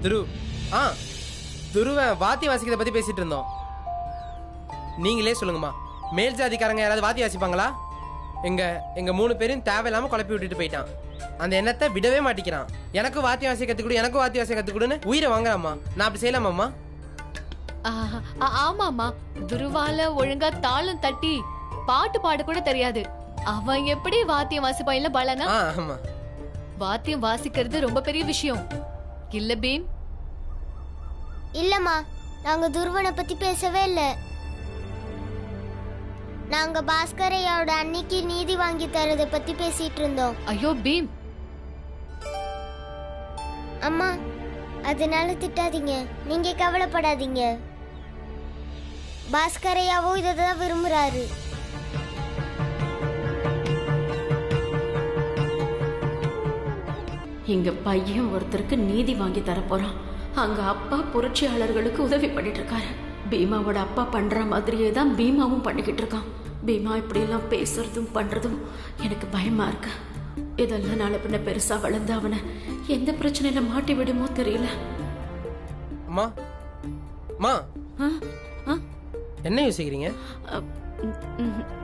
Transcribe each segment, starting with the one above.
துரு ஆ துருவன் வாத்தி வாசிக்கிறத பத்தி பேசிட்டு இருந்தோம். நீங்களே சொல்லுங்கம்மா, மேல் ஜாதிக்காரங்க யாராவது வாத்தி வாசிப்பாங்களா? எங்க 3 பேரும் தேவையில்லாம குழப்பி விட்டுட்டு போயிட்டான். அந்த எண்ணத்தை விடவே மாட்டேங்கிறான். எனக்கும் வாத்தி வாசிய கத்துக்கொடு, எனக்கும் வாத்தி வாசிய கத்துக்கொடுன்னு உயிரை வாங்குறாம்மா. நான் அப்படி செய்யலாமாம்மா? ஆமாமா, துருவால ஒழுங்கா தாளம் தட்டி பாட்டு பாட கூட தெரியாது. அவன் எப்படி வாத்தியம் வாசிப்பான் இல்ல பாலனா? ஆமா, வாத்தியம் வாசிக்கிறது ரொம்ப பெரிய விஷயம் இல்ல பீம்? இல்லம்மா, நாங்க துருவனை பத்தி பேசவே இல்ல. நாங்க பாஸ்கரையோட அன்னைக்கு நீதி வாங்கி தரத பத்தி பேசிட்டு இருந்தோம். ஐயோ பீம், அம்மா அதனால திட்டாதீங்க, நீங்க கவலைப்படாதீங்க. பாஸ்கரையாவும் இதான் விரும்புறாரு. இங்க பையன் ஒருத்தருக்கு நீதி வாங்கி தர போறான். அங்க அப்பா புரட்சியாளர்களுக்கு உதவி பண்ணிட்டு இருக்காரு. பீமாவோட அப்பா பண்ற மாதிரியே தான் பீமாவும் பண்ணிக்கிட்டு இருக்கான். பீமா இப்படி எல்லாம் பேசுறதும் பண்றதும் எனக்கு பயமா இருக்கு. இதெல்லாம் நாளை பின்ன பெருசா வளர்ந்து அவனை எந்த பிரச்சனையில மாட்டி விடுமோ தெரியல. அம்மா அம்மா, என்ன யோசிக்கிறீங்க?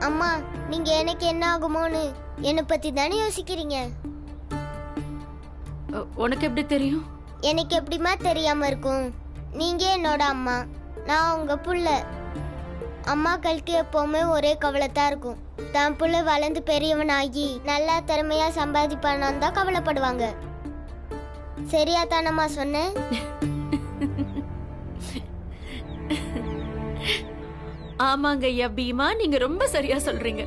அம்மா, நீங்க எனக்கு என்ன ஆகுமோன்னு என்னை பத்தி தானே யோசிக்கிறீங்க. உனக்கு எப்படி தெரியும்? எனக்கு எப்படிமா தெரியாம இருக்கும்? நீங்க என்னோட அம்மா, நான் உங்க புள்ள. அம்மாக்களுக்கு எப்பவுமே ஒரே கவலைத்தான் இருக்கும். தான் புள்ள வளர்ந்து பெரியவனாகி நல்லா திறமையா சம்பாதிப்பானான்னு தான் கவலைப்படுவாங்க. சரியா தானம்மா சொன்னேன்? ஆமாங்க ஐயா பீமா, நீங்க ரொம்ப சரியா சொல்றீங்க.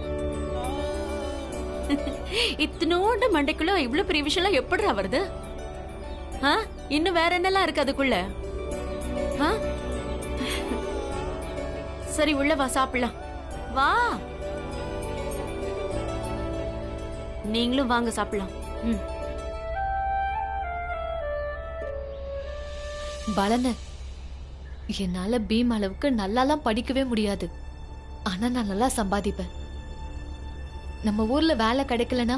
இத்தனோண்டு மண்டைக்குள்ள இவ்வளவு பெரிய விஷயம் எப்படி வருது? இன்னும் வேற என்னெல்லாம் இருக்கு அதுக்குள்ள? சரி உள்ள வா, சாப்பிடலாம் வா. நீங்களும் வாங்க சாப்பிடலாம். பாலன, என்னால பீம் அளவுக்கு நல்லாலாம் படிக்கவே முடியாது. ஆனா நான் நல்லா சம்பாதிப்பேன். நம்ம ஊர்ல வேலை கிடைக்கலனா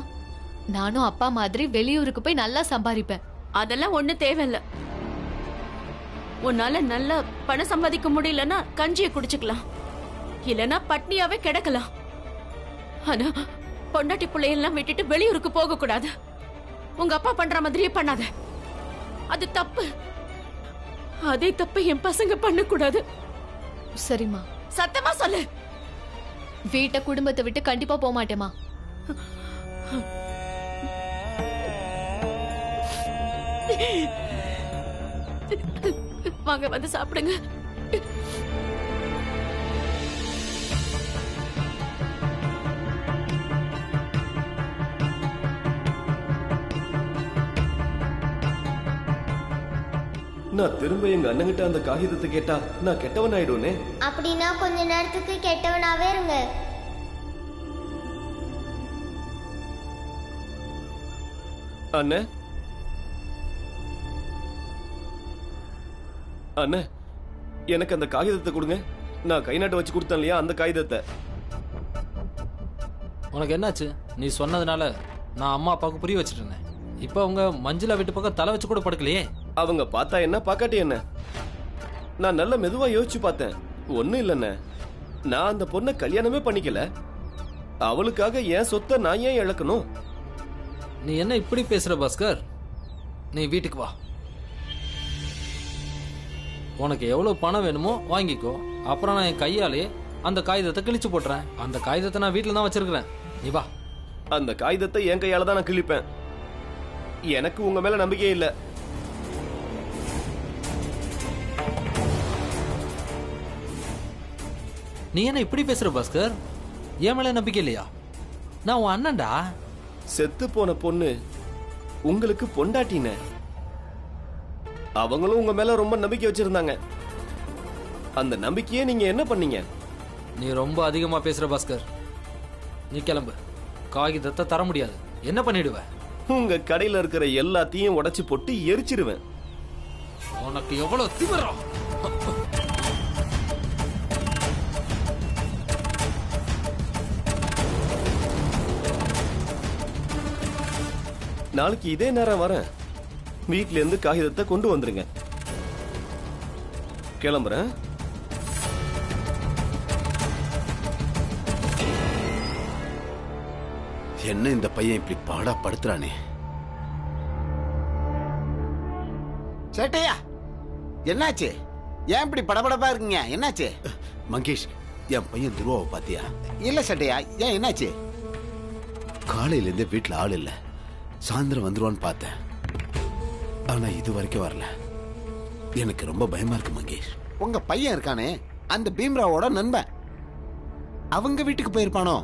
நானும் அப்பா மாதிரி வெளியூருக்கு போய் நல்லா சம்பாதிப்பேன். அதெல்லாம் ஒண்ணு தேவையில்ல. உன்னால நல்லா பணம் சம்பாதிக்க முடியலன்னா கஞ்சியை குடிச்சுக்கலாம், இல்லனா பட்னியாவே கிடக்கலாம். ஆனா பொண்டாட்டி பிள்ளையெல்லாம் விட்டுட்டு வெளியூருக்கு போக கூடாது. உங்க அப்பா பண்ற மாதிரியே பண்ணாத, அது தப்பு. அதே தப்பு என் பசங்க பண்ணக்கூடாது. சரிம்மா, சத்தமா சொல்லு. வீட்டை குடும்பத்தை விட்டு கண்டிப்பா போக மாட்டேமா. வாங்க வந்து சாப்பிடுங்க. நான் திரும்ப எங்க அண்ணங்கிட்ட அந்த காகிதத்தை கேட்டா நான் கெட்டவன் ஆயிடுவேனே. அப்படின்னா கொஞ்ச நேரத்துக்கு கெட்டவனாவே இருங்க. அண்ணே அண்ணே, எனக்கு அந்த காகிதத்தை கொடுங்க. நான் கை நாட்டை வச்சு கொடுத்தேன் இல்லையா, அந்த காகிதத்தை. உனக்கு என்னாச்சு? நீ சொன்னதுனால நான் அம்மா அப்பாவுக்கு புரிய வச்சுட்டு இருந்தேன். இப்போ அவங்க மஞ்சுளா வீட்டு பக்கம் தலை வச்சு கூட படுக்கலையே. அவங்க பார்த்தா என்ன, பார்க்காட்டி என்ன? நான் நல்ல மெதுவா யோசிச்சு பார்த்தேன். ஒன்னும் இல்லைண்ணே, நான் அந்த பொண்ணை கல்யாணமே பண்ணிக்கல. அவளுக்காக என் சொத்தை நான் ஏன் இழக்கணும்? நீ என்ன இப்படி பேசுற பாஸ்கர்? நீ வீட்டுக்கு வா. உனக்கு எவ்வளவு பணம் வேணுமோ வாங்கிக்கோ. அப்புறம் நான் என் கையாலே அந்த காகிதத்தை கிழிச்சு போட்டுறேன். அந்த காகிதத்தை நான் வீட்டில் தான் வச்சிருக்கிறேன். நீ வா. அந்த காகிதத்தை என் கையால தான் நான் கிழிப்பேன். எனக்கு உங்க மேல நம்பிக்கை இல்லை. நீ என்ன இப்படி பேசுற பாஸ்கர்? என் மேல நம்பிக்கை இல்லையா? நான் உன் அண்ணன்டா. செத்து போன பொண்ணு உங்களுக்கு பொண்டாட்டின. அவங்களும் உங்க மேல ரொம்ப நம்பிக்கை வச்சிருந்தாங்க. அந்த நம்பிக்கையே நீங்க என்ன பண்ணீங்க? நீ ரொம்ப அதிகமா பேசுற பாஸ்கர். நீ கிளம்பு. காகிதத்தை தர முடியாது. என்ன பண்ணிடுவ? உங்க கடையில இருக்கிற எல்லாத்தையும் உடைச்சு போட்டு எரிச்சிருவேன். உனக்கு எவ்வளவு திமிரம்! நாளைக்கு இதே நேரம் வரேன். வீட்ல இருந்து காகிதத்தை கொண்டு வந்துருங்க. கிளம்புறேன். என்ன இந்த பையன் இப்படி பாடா படுத்துறானே? சேட்டையா, என்னாச்சு? ஏன் இப்படி படபடப்பா இருக்கீங்க? என்னாச்சு? மங்கேஷ், என் பையன் துருவாவை பாத்தியா? இல்ல சேட்டையா, ஏன் என்னாச்சு? காலையில இருந்து வீட்டுல ஆள் இல்ல. சாயந்தரம் வந்துருவான்னு பார்த்தேன். ஆனா இது வரைக்கும் வரல. எனக்கு ரொம்ப பயமா இருக்கு மங்கேஷ். உங்க பையன் இருக்கானே, அந்த பீம்ராவோட நண்பன், அவங்க வீட்டுக்கு போயிருப்பானோ?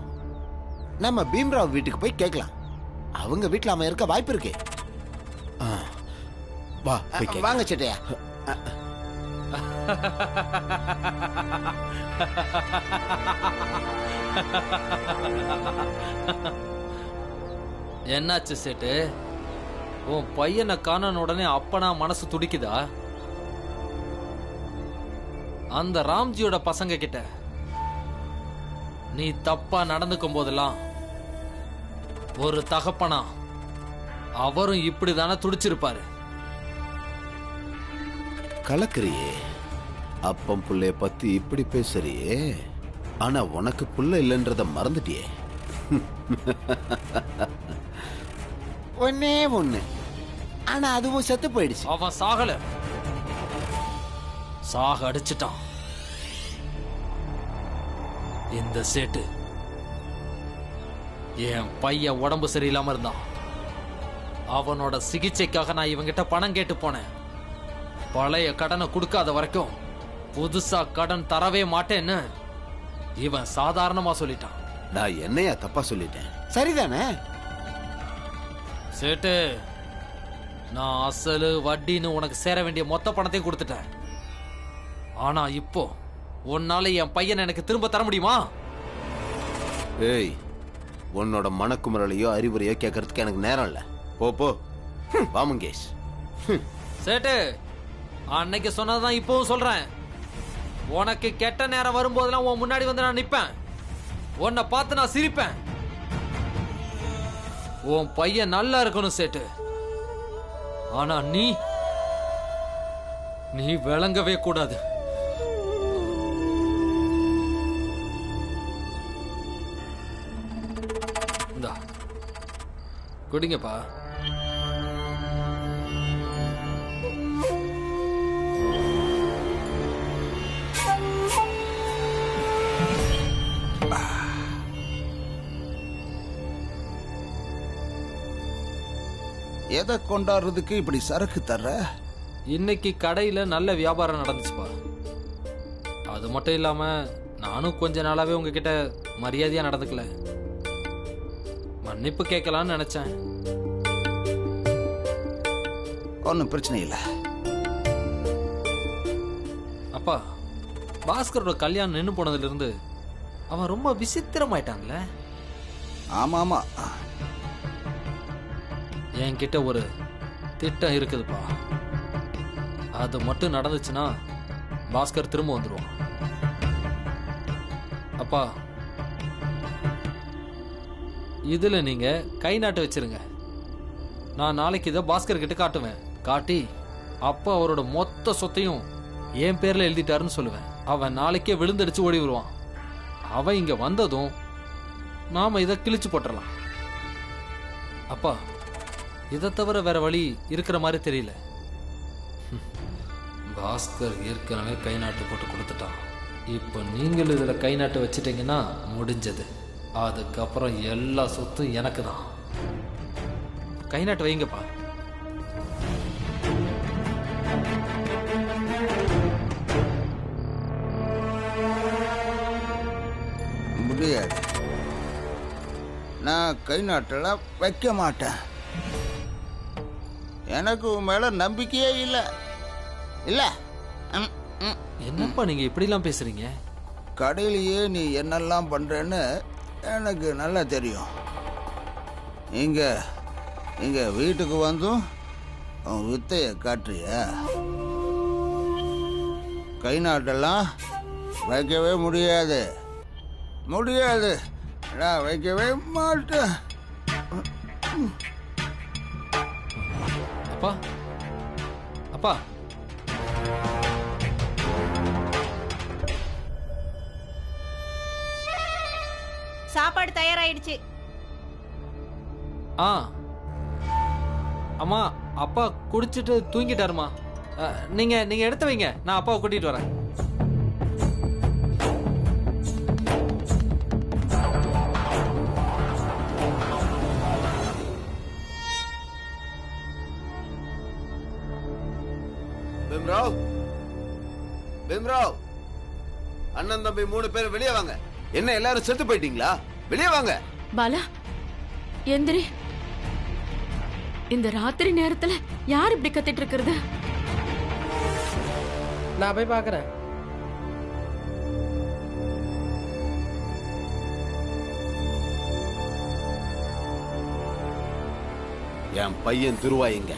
நம்ம பீம்ராவ் வீட்டுக்கு போய் கேட்கலாம். அவங்க வீட்டுல அவன் இருக்க வாய்ப்பு இருக்கு. வா போய் கேக்கலாம். வாங்க சேட்டையா. என்னாச்சு சேட்டு? உன் பையனை காணன உடனே அப்பனா மனசு துடிக்குதா? அந்த ராம்ஜியோட பசங்க கிட்ட நீ தப்பா நடந்துக்கும் போதெல்லாம் ஒரு தகப்பனா அவரும் இப்படிதானே துடிச்சிருப்பாரு. கலக்கறியே, அப்பம் புள்ளைய பத்தி இப்படி பேசுறியே, ஆனா உனக்கு புள்ள இல்லைன்றத மறந்துட்டியே. ஒன்னே ஒண்ணு, ஆனா அதுவும் செத்து போயிடுச்சு. அவன் சாகல, சாக அடிச்சிட்டான். இந்த சேட்டு என் பையன் உடம்பு சரியில்லாம இருந்தான். அவனோட சிகிச்சைக்காக நான் இவங்கிட்ட பணம் கேட்டு போனேன். பழைய கடனை கொடுக்காத வரைக்கும் புதுசா கடன் தரவே மாட்டேன்னு இவன் சாதாரணமா சொல்லிட்டான். நான் என்னையா தப்பா சொல்லிட்டேன்? சரிதானே சேட்டு? நான் அசலு வட்டின்னு உனக்கு சேர வேண்டிய மொத்த பணத்தையும் கொடுத்துட்டேன். ஆனா இப்போ உன்னால என் பையன் எனக்கு திரும்ப தர முடியுமா? ஏய், உன்னோட மனக்குமரலையோ அறிவுரையோ கேட்கறதுக்கு எனக்கு நேரம் இல்ல. போ போ. வா மங்கேஷ். சேட்டு, அன்னைக்கு சொன்னதான் இப்பவும் சொல்றேன். உனக்கு கெட்ட நேரம் வரும்போதெல்லாம் உன் முன்னாடி வந்து நான் நிப்பேன். உன்னை பார்த்து நான் சிரிப்பேன். உன் பையன் நல்லா இருக்கணும் சேட்டு. ஆனா நீ விளங்கவே கூடாது. இந்தா குடிங்கப்பா. எதை கொண்டாடுறதுக்கு இப்படி சரக்கு தர்ற? இன்னைக்கு கடையில நல்ல வியாபாரம் நடந்துச்சுப்பா. அது மட்டும் இல்லாம நானும் கொஞ்ச நாளாவே உங்ககிட்ட மரியாதையா நடந்துக்கல. மன்னிப்பு கேட்கலான்னு நினைச்சேன். ஒன்றும் பிரச்சனை இல்லை. அப்பா, பாஸ்கரோட கல்யாணம் நின்று போனதுல இருந்து அவன் ரொம்ப விசித்திரமாயிட்டான்ல. ஆமா ஆமா, என்கிட்ட ஒரு திட்டம் இருக்குதுப்பா. அது மட்டும் நடந்துச்சுன்னா பாஸ்கர் திரும்ப வந்துடுவான். அப்பா, இதுல நீங்க கை நாட்டு வச்சிருங்க. நான் நாளைக்கு இதை பாஸ்கர் கிட்ட காட்டுவேன். காட்டி அப்பா அவரோட மொத்த சொத்தையும் என் பேர்ல எழுதிட்டாருன்னு சொல்லுவேன். அவன் நாளைக்கே விழுந்தடிச்சு ஓடி வருவான். அவன் இங்க வந்ததும் நாம இதை கிழிச்சு போட்டுடலாம். அப்பா, இதை தவிர வேற வழி இருக்கிற மாதிரி தெரியல. பாஸ்கர் ஏற்கனவே கை நாட்டு போட்டு கொடுத்துட்டான். இப்போ நீங்கள் இதுல கை நாட்டு வச்சிட்டீங்கன்னா முடிஞ்சது. அதுக்கப்புறம் எல்லா சொத்தும் எனக்கு தான். கை நாட்டு வைங்கப்பா. முடியாது, நான் கை நாட்டெல்லாம் வைக்க மாட்டேன். எனக்கு உன் மேல நம்பிக்கையே இல்லை. இல்ல, என்னப்பா நீங்க இப்படிலாம் பேசுறீங்க? கடையிலேயே நீ என்னெல்லாம் பண்றேன்னு எனக்கு நல்லா தெரியும். இங்க வீட்டுக்கு வந்தும் உன் வித்தைய காட்டுறியா? கை நாட்டெல்லாம் வைக்கவே முடியாது. நான் வைக்கவே மாட்டேன். அப்பா, அப்பா, சாப்பாடு தயாராயிடுச்சு. ஆ அம்மா, அப்பா குடிச்சிட்டு தூங்கிட்டாருமா. நீங்க நீங்க எடுத்து வைங்க, நான் அப்பாவை கூட்டிட்டு வரேன். பீம்ராவ், பீம்ராவ், அண்ணன் தம்பி 3 பேர் வெளியே வாங்க. என்ன எல்லாரும் செத்து போயிட்டீங்களா? வெளியே வாங்க. பாலா, எந்திரி. இந்த ராத்திரி நேரத்துல யார் இப்படி கத்திட்டு இருக்கிறது? நான் போய் பார்க்கறேன். என் பையன் துருவா எங்க?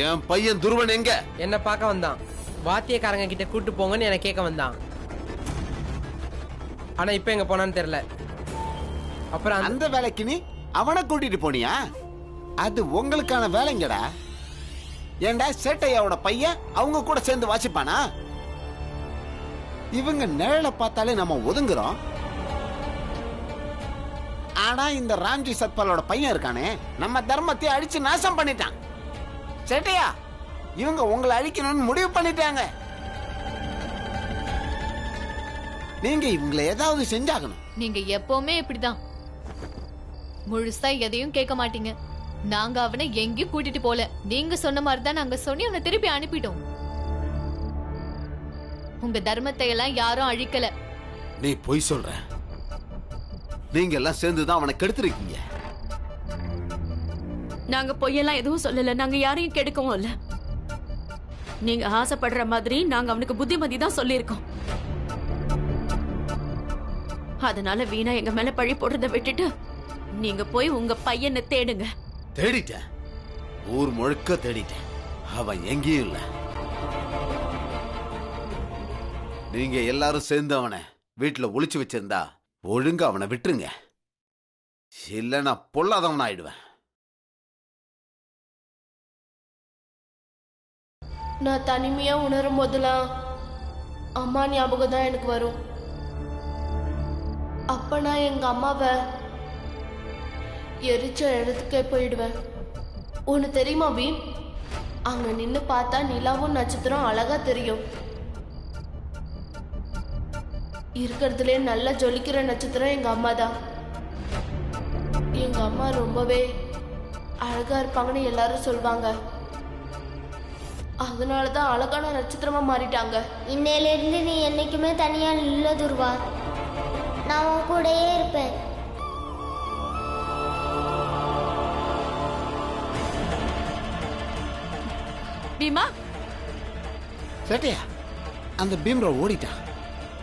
என் பையன் துருவன் எங்க? என்ன பார்க்க வந்தான். வாத்தியக்காரங்க கிட்ட கூட்டு போங்கன்னு என்ன கேட்க வந்தான். ஆனா இப்ப எங்க போனான்னு தெரியல. அப்புறம் அந்த வேலைக்கு நீ அவனை கூட்டிட்டு போனியா? அது உங்களுக்கான வேலைங்கடா. ஏண்டா சேட்டையாவோட பையன் அவங்க கூட சேர்ந்து வாசிப்பானா? இவங்க நிழலை பார்த்தாலே நம்ம ஒதுங்குறோம். ஆனா இந்த ராம்ஜி சத்பாலோட பையன் இருக்கானே, நம்ம தர்மத்தை அழிச்சு நாசம் பண்ணிட்டான். சேட்டையா, இவங்க உங்களை அழிக்கணும்னு முடிவு பண்ணிட்டாங்க. நீங்க இவங்களை ஏதாவது செஞ்சாகணும். நீங்க எப்பவுமே இப்படிதான், முழுசா எதையும் கேட்க மாட்டீங்க. நாங்க அவனை எங்கேயும் கூட்டிட்டு போல. நீங்க சொன்ன மாதிரிதான் நாங்க சொல்லி அவனை திருப்பி அனுப்பிட்டோம். உங்க தர்மத்தை எல்லாம் யாரும் அழிக்கல. நீ பொய் சொல்ற. நீங்க எல்லாம் சேர்ந்துதான் அவனை கெடுத்திருக்கீங்க. நாங்க பொய்யெல்லாம் எதுவும் சொல்லல. நாங்க யாரையும் கெடுக்கவும் இல்ல. நீங்க ஆசைப்படுற மாதிரி நாங்க அவனுக்கு புத்திமதி தான் சொல்லியிருக்கோம். அதனால வீணா எங்க மேல பழி போடுறத விட்டுட்டு நீங்க போய் உங்க பையனை தேடுங்க. தேடிட்டேன், ஊர் முழுக்க தேடிட்டேன். அவன் எங்கேயும் இல்ல. நீங்க எல்லாரும் சேர்ந்து அவனை வீட்டுல ஒளிச்சு வச்சிருந்தா ஒழுங்கா அவனை விட்டுருங்க. இல்ல நான் பொல்லாதவன் ஆயிடுவேன். நான் தனிமையா உணரும் போதெல்லாம் அம்மா ஞாபகம் தான் எனக்கு வரும். அப்ப நான் எங்க அம்மாவை எரிச்ச இடத்துக்கே போயிடுவேன். ஒன்று தெரியுமா பீம்? அங்க நின்று பார்த்தா நிலாவும் நட்சத்திரம் அழகா தெரியும். இருக்கிறதுலே நல்லா ஜொலிக்கிற நட்சத்திரம் எங்க அம்மா தான். எங்க அம்மா ரொம்பவே அழகா இருப்பாங்கன்னு எல்லாரும் சொல்லுவாங்க. அதனாலதான் அழகான நட்சத்திரமா மாறிட்டாங்க. இன்னையில இருந்து நீ என்னைக்குமே தனியா இல்ல துருவா. நான் உன் கூடயே இருப்பேன். பீமா, சேட்டையா, அந்த பீம்ராவ் ஓடிட்டான்.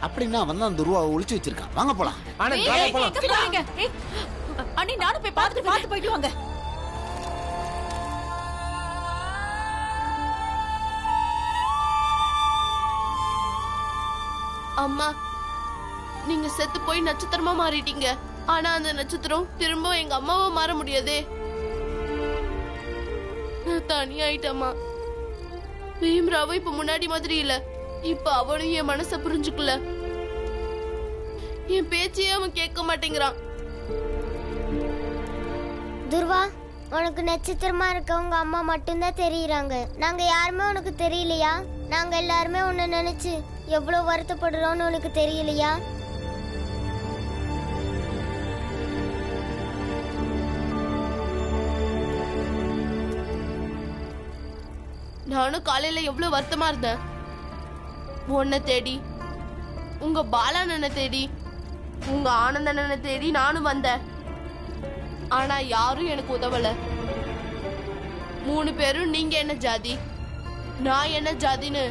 அப்படின்னா அவன் தான் துருவாவை ஒளிச்சு வச்சிருக்கான். வாங்க போலாம். அண்ணி நானும் போய் பார்த்து போயிட்டு வாங்க. அம்மா, நீங்க செத்து போய் நட்சத்திரமா மாறிட்டீங்க. ஆனா அந்த நட்சத்திரம் திரும்ப எங்க அம்மாவா மாற முடியாதே. நான் தனியாயிட்டம்மா. பீம்ராவும் இப்ப முன்னாடி மாதிரி இல்ல. இப்ப அவனும் என் மனச புரிஞ்சுக்கல. என் பேச்சையே அவன் கேட்க மாட்டேங்கிறான். துருவா, உனக்கு நட்சத்திரமா இருக்கவங்க அம்மா மட்டும்தான் தெரியுறாங்க. நாங்க யாருமே உனக்கு தெரியலையா? நாங்க எல்லாருமே உன்னை நினைச்சு எவ்வளவு வருத்தப்படுறோம்னு உனக்கு தெரியலையா? நானும் காலையில எவ்வளவு வருத்தமா இருந்தேன். உன்னை தேடி, உங்க பாலானனை தேடி, உங்க ஆனந்தனனை தேடி நானும் வந்தேன். ஆனா யாரும் எனக்கு உதவல. 3 பேரும் நீங்க என்ன ஜாதி, நான் என்ன ஜாதின்னு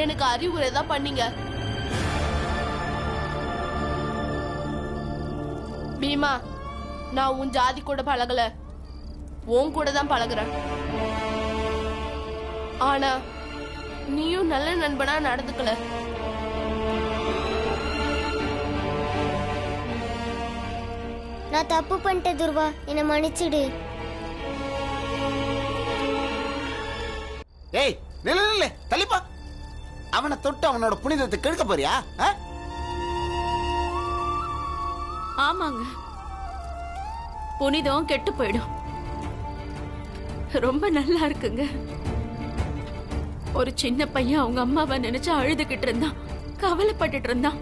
எனக்கு அறிவுரை தான் பண்ணீங்க. பீமா, நான் உன் ஜாதி கூட பழகல, உன் கூட தான் பழகுறேன். ஆனா நீயும் நல்ல நண்பனா நடந்துக்கல. நான் தப்பு பண்ணிட்டேன் துருவா, என்னை மன்னிச்சிடு. ஏய், நில்ல தள்ளிப்பா. அவனை தொட்டு அவனோட புனிதத்தை கெடுக்க போறியா? ஆமாங்க, புனிதம் கெட்டு போயிடும். ரொம்ப நல்லா இருக்குங்க. ஒரு சின்ன பையன் அவங்க அம்மாவை நினைச்சு அழுதுகிட்டு இருந்தான், கவலைப்பட்டுட்டு இருந்தான்.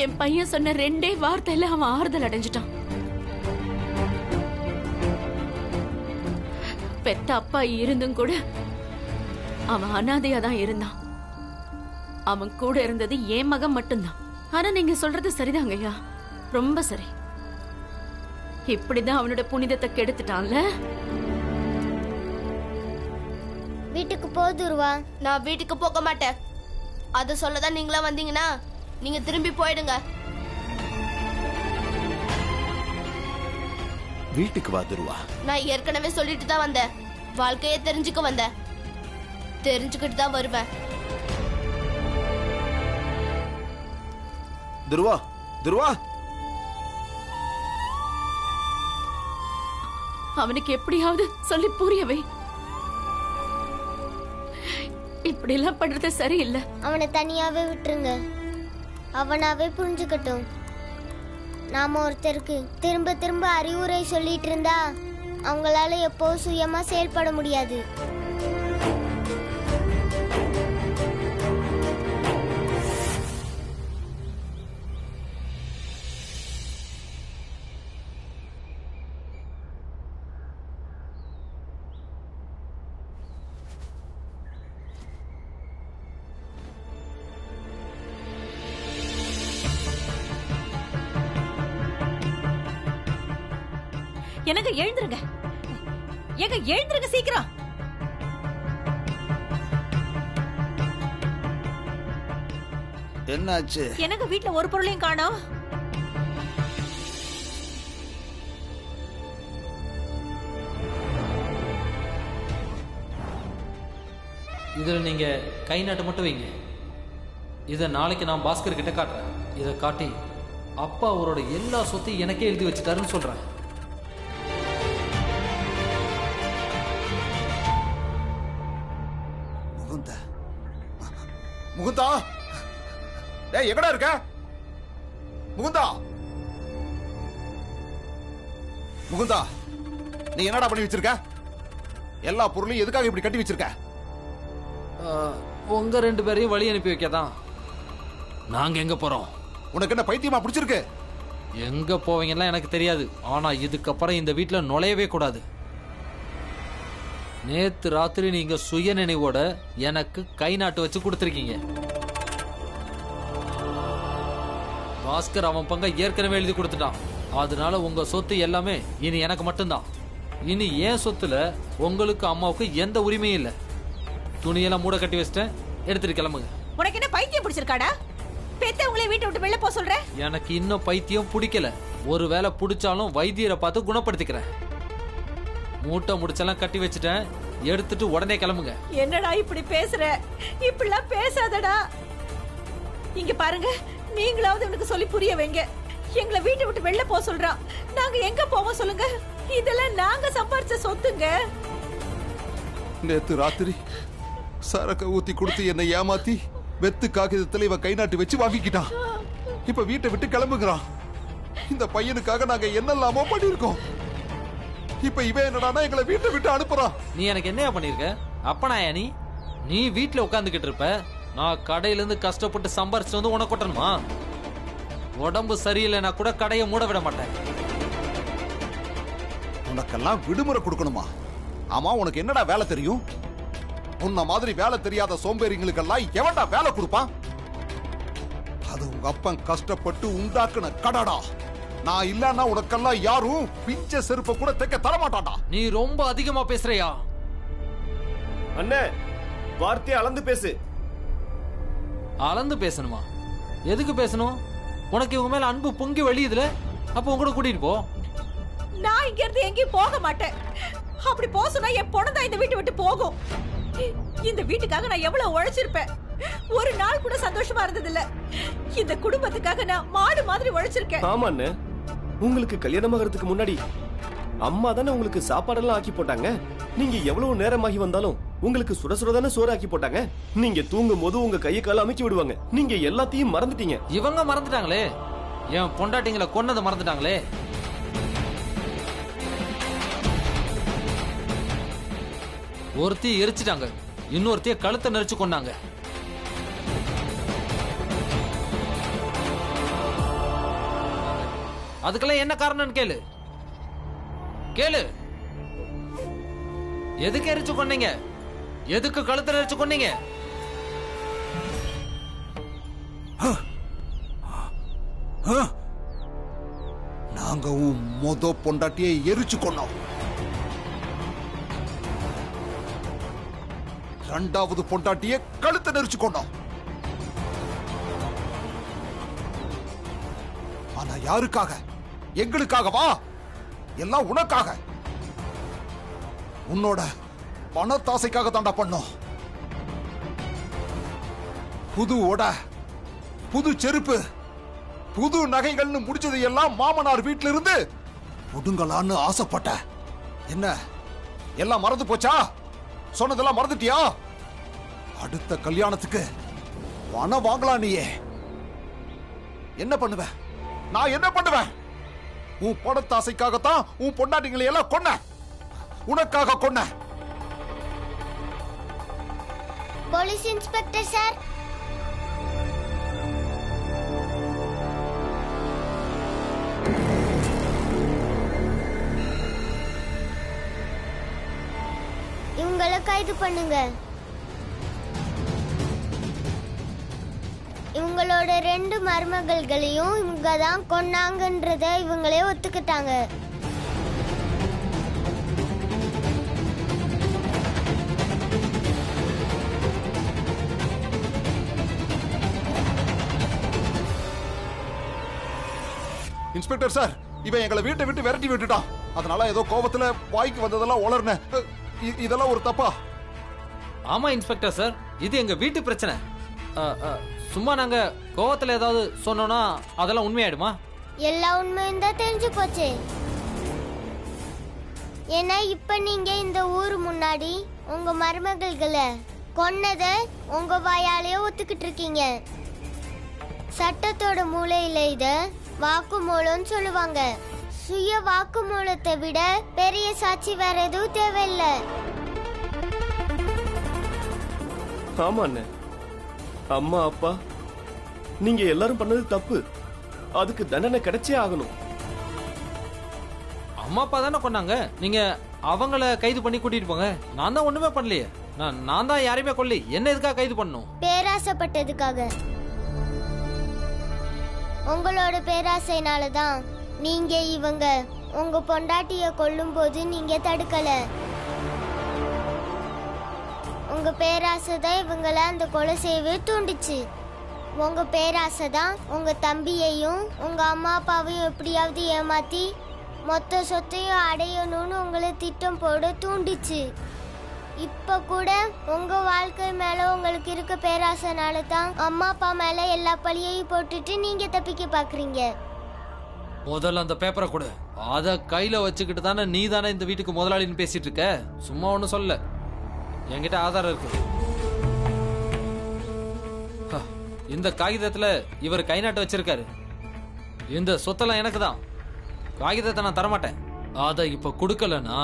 என் பையன் சொன்ன 2 வார்த்தையில அவன் ஆறுதல் அடைஞ்சிட்டான். பெத்த அப்பா இருந்தும் கூட அவன் அனாதையா தான் இருந்தான். அவன் கூட இருந்தது என் மகன் மட்டும்தான். ஆனா நீங்க சொல்றது சரிதாங்க ஐயா, ரொம்ப சரி. இப்படிதான் அவனோட புனிதத்தை கெடுத்துட்டான்ல. வீட்டுக்கு போ துருவா. நான் வீட்டுக்கு போக மாட்டேன். அதை சொல்லதான் நீங்களா வந்தீங்கன்னா நீங்க திரும்பி போயிடுங்க. வீட்டுக்கு வா துருவா. நான் ஏற்கனவே சொல்லிட்டு தான் வந்தேன். வாழ்க்கையை தெரிஞ்சுக்க வந்தேன். தெரிஞ்சுக்கிட்டு தான் வருவேன். துருவா, துருவா. அவனுக்கு எப்படியாவது சொல்லி புரியவே. இப்படி எல்லாம் பண்றது சரியில்லை. அவனை தனியாவே விட்டுருங்க. அவனாவே புரிஞ்சுக்கட்டும். நாம ஒருத்தருக்கு திரும்ப திரும்ப அறிவுரை சொல்லிட்டு இருந்தா அவங்களால எப்போ சுயமா செயல்பட முடியாது. எனக்கு எழுந்துருங்க, எங்க எழுந்துருங்க சீக்கிரம். என்னாச்சு? எனக்கு வீட்ல ஒரு பொருளையும் காணோம். இதுல நீங்க கை நாட்டு மட்டும் வைங்க. இதை நாளைக்கு நான் பாஸ்கர் கிட்ட காட்டுறேன். இதை காட்டி அப்பா அவரோட எல்லா சொத்தையும் எனக்கே எழுதி வச்சுட்டாருன்னு சொல்றேன். முகுந்தா, முகுந்தா, டேய் எங்கடா இருக்க? முகுந்தா, முகுந்தா, நீ என்னடா பண்ணி வச்சிருக்க? எல்லா பொருளையும் எதுக்காக இப்படி கட்டி வச்சிருக்க? உங்க 2 பேரையும் வழி அனுப்பி வைக்கதான். நாங்க எங்க போறோம்? உனக்கு என்ன பைத்தியமா பிடிச்சிருக்கு? எங்க போவீங்கலாம் எனக்கு தெரியாது. ஆனா இதுக்கப்புறம் இந்த வீட்டுல நுழையவே கூடாது. நேத்து ராத்திரி நீங்க சுய நினைவோட எனக்கு கை நாட்டு வச்சு கொடுத்துருக்கீங்க. பாஸ்கர் அவன் பங்க ஏற்கனவே எழுதி கொடுத்துட்டான். அதனால உங்க சொத்து எல்லாமே இனி எனக்கு மட்டும்தான். இனி ஏன் சொத்துல உங்களுக்கு அம்மாவுக்கு எந்த உரிமையும் இல்லை. துணியெல்லாம் மூட கட்டி வச்சிட்டேன், எடுத்துட்டு கிளம்புங்க. உனக்கு என்ன பைத்தியம் பிடிச்சிருக்காடா? பெத்தவங்களே வீட்டை விட்டு வெளில போக சொல்ற? எனக்கு இன்னும் பைத்தியம் பிடிக்கல. ஒருவேளை பிடிச்சாலும் வைத்தியரை பார்த்து குணப்படுத்திக்கிறேன். மூட்டை முடிச்செல்லாம் கட்டி வச்சுட்டேன், எடுத்துட்டு உடனே கிளம்புங்க. என்னடா இப்படி பேசுற? இப்படிலாம் பேசாதடா. இங்க பாருங்க, நீங்களாவது எனக்கு சொல்லி புரிய வைங்க. எங்களை வீட்டை விட்டு வெளில போக சொல்றான். நாங்க எங்க போவோம் சொல்லுங்க? இதெல்லாம் நாங்க சம்பாரிச்ச சொத்துங்க. நேத்து ராத்திரி சரக்க ஊத்தி கொடுத்து என்னை ஏமாத்தி வெத்து காகிதத்துல இவன் கை நாட்டு வச்சு வாங்கிக்கிட்டான். இப்ப வீட்டை விட்டு கிளம்புகிறான். இந்த பையனுக்காக நாங்க என்னெல்லாமோ பண்ணிருக்கோம். இப்ப இவன் என்னடானா எங்களை வீட்டை விட்டு அனுப்புறான். நீ எனக்கு என்னையா பண்ணிருக்க? அப்பனாயா நீ வீட்டுல உட்காந்துக்கிட்டு இருப்ப, நான் கடையில இருந்து கஷ்டப்பட்டு சம்பாரிச்சு வந்து உனக்கு கொட்டணுமா? உடம்பு சரியில்லைன்னா கூட கடையை மூட விட மாட்டேன். உனக்கெல்லாம் விடுமுறை கொடுக்கணுமா? ஆமா, உனக்கு என்னடா வேலை தெரியும்? உன்ன மாதிரி வேலை தெரியாத சோம்பேறிங்களுக்கெல்லாம் எவன்டா வேலை கொடுப்பான்? அது உங்க அப்பன் கஷ்டப்பட்டு உண்டாக்குன கடடா. நான் இல்லன்னா உனக்கெல்லாம் யாரும் பிஞ்ச செருப்ப கூட தைக்க தரமாட்டான்டா. நீ ரொம்ப அதிகமா பேசுறியா? அண்ணே, வார்த்தையை அளந்து பேசு. அளந்து பேசணுமா? எதுக்கு பேசணும்? உனக்கு இவங்க மேல அன்பு பொங்கி வெளியுதுல, அப்ப உங்க கூட்டிட்டு போ. நான் இங்க இருந்து எங்கேயும் போக மாட்டேன். அப்படி போக சொன்னா என் பொண்ணு தான் இந்த வீட்டை விட்டு போகும். இந்த வீட்டுக்காக நான் எவ்வளவு உழைச்சிருப்பேன். ஒரு நாள் கூட சந்தோஷமா இருந்ததில்ல. இந்த குடும்பத்துக்காக நான் மாடு மாதிரி உழைச்சிருக்கேன். ஆமா அண்ணே, உங்களுக்கு கல்யாணம் ஆகிறதுக்கு முன்னாடி அம்மா தானே உங்களுக்கு சாப்பாடெல்லாம் ஆக்கி போட்டாங்க. நீங்க எவ்வளவு நேரமாகி வந்தாலும் உங்களுக்கு சுட சுடதானே சோறு ஆக்கி போட்டாங்க. நீங்க தூங்கும் போது உங்க கையை கால அமைக்கி விடுவாங்க. நீங்க எல்லாத்தையும் மறந்துட்டீங்க. இவங்க மறந்துட்டாங்களே, என் பொண்டாட்டிங்களை கொன்னதை மறந்துட்டாங்களே. ஒருத்தி எரிச்சிட்டாங்க, இன்னொருத்திய கழுத்தை நெரிச்சு கொண்டாங்க. அதுக்கெல்லாம் என்ன காரணம்னு கேளு கேளு. எதுக்கு எரிச்சு கொன்னீங்க? எதுக்கு கழுத்தை நெரிச்சு கொன்னீங்க? நாங்க உன் மொத பொண்டாட்டியை எரிச்சு கொண்டோம். இரண்டாவது பொண்டாட்டியை கழுத்தை நெரிச்சு கொண்டோம். ஆனா யாருக்காக? எங்களுக்காகவா? எல்லாம் உனக்காக. உன்னோட பணத்தாசைக்காக தாண்டா பண்ணோம். புது ஓட, புது செருப்பு, புது நகைகள்னு முடிச்சது எல்லாம் மாமனார் வீட்டில இருந்து புடுங்கலான்னு ஆசைப்பட்ட. என்ன எல்லாம் மறந்து போச்சா? சொன்னதெல்லாம் மறந்துட்டியா? அடுத்த கல்யாணத்துக்கு பணம் வாங்கலாம். நீயே என்ன பண்ணுவ? நான் என்ன பண்ணுவேன்? உன் பணத்தாசைக்காகத்தான் உன் பொண்டாட்டிங்களை எல்லாம் கொன்ன. உனக்காக கொன்ன. போலீஸ் இன்ஸ்பெக்டர் சார், இவங்களை கைது பண்ணுங்க. இவங்களோட 2 மருமகள்களையும் இவங்க தான் கொன்னாங்கன்றத இவங்களே ஒத்துக்கிட்டாங்க. இன்ஸ்பெக்டர் சார், இவன் எங்களை வீட்டை விட்டு விரட்டி விட்டுட்டான். அதனால ஏதோ கோபத்துல வாய்க்கு வந்ததெல்லாம் உளர்ன. இதெல்லாம் ஒரு தப்பா? ஆமா இன்ஸ்பெக்டர் சார், இது எங்க வீட்டு பிரச்சனை. சும்மா நாங்க கோவத்துல ஏதாவது சொன்னோம்னா அதெல்லாம் உண்மையாயிடுமா? எல்லா உண்மையும் தான் தெரிஞ்சு போச்சு. ஏன்னா இப்ப நீங்க இந்த ஊர் முன்னாடி உங்க மருமகள்களை கொன்னத உங்க வாயாலேயே ஒத்துக்கிட்டு இருக்கீங்க. சட்டத்தோட மூலையில இத வாக்குமூலம்னு சொல்லுவாங்க. சுய வாக்குமூலத்தை விட பெரிய சாட்சி வேற எதுவும் தேவையில்லை. ஆமா அண்ணே, அம்மா அப்பா நீங்க எல்லாரும் பண்ணது தப்பு. அதுக்கு தண்டனை கிடைச்சே ஆகணும். அம்மா அப்பா தானே கொண்டாங்க, நீங்க அவங்கள கைது பண்ணி கூட்டிட்டு போங்க. நான் தான் ஒண்ணுமே பண்ணலையே. நான் தான் யாரையுமே கொல்லி. என்ன எதுக்காக கைது பண்ணணும்? பேராசைப்பட்டதுக்காக. உங்களோட பேராசைனால தான் நீங்க இவங்க உங்க பொண்டாட்டிய கொல்லும் போது நீங்க தடுக்கல. உங்க பேராசை தான் இவங்கள அந்த கொலை செய்யவே தூண்டுச்சு. உங்க பேராசை தான் உங்க தம்பியையும் உங்க அம்மா அப்பாவையும் எப்படியாவது ஏமாத்தி மொத்த சொத்தையும் அடையணும்னு உங்களை திட்டம் போட தூண்டுச்சு. இப்ப கூட உங்க வாழ்க்கை மேல உங்களுக்கு இருக்க பேராசைனால தான் அம்மா அப்பா மேல எல்லா பழியையும் போட்டுட்டு நீங்க தப்பிக்க பாக்குறீங்க. முதல்ல அந்த பேப்பரை கொடு. அத கையில வச்சுக்கிட்டு தானே நீ தானே இந்த வீட்டுக்கு முதலாளின்னு பேசிட்டு இருக்க. சும்மா ஒன்னும் சொல்ல, என்கிட்ட ஆதாரம் இருக்கு. இந்த காகிதத்துல இவர் கை நாட்டு வச்சிருக்காரு. இந்த சொத்தெல்லாம் எனக்கு தான். காகிதத்தை நான் தரமாட்டேன். அதை இப்ப கொடுக்கலன்னா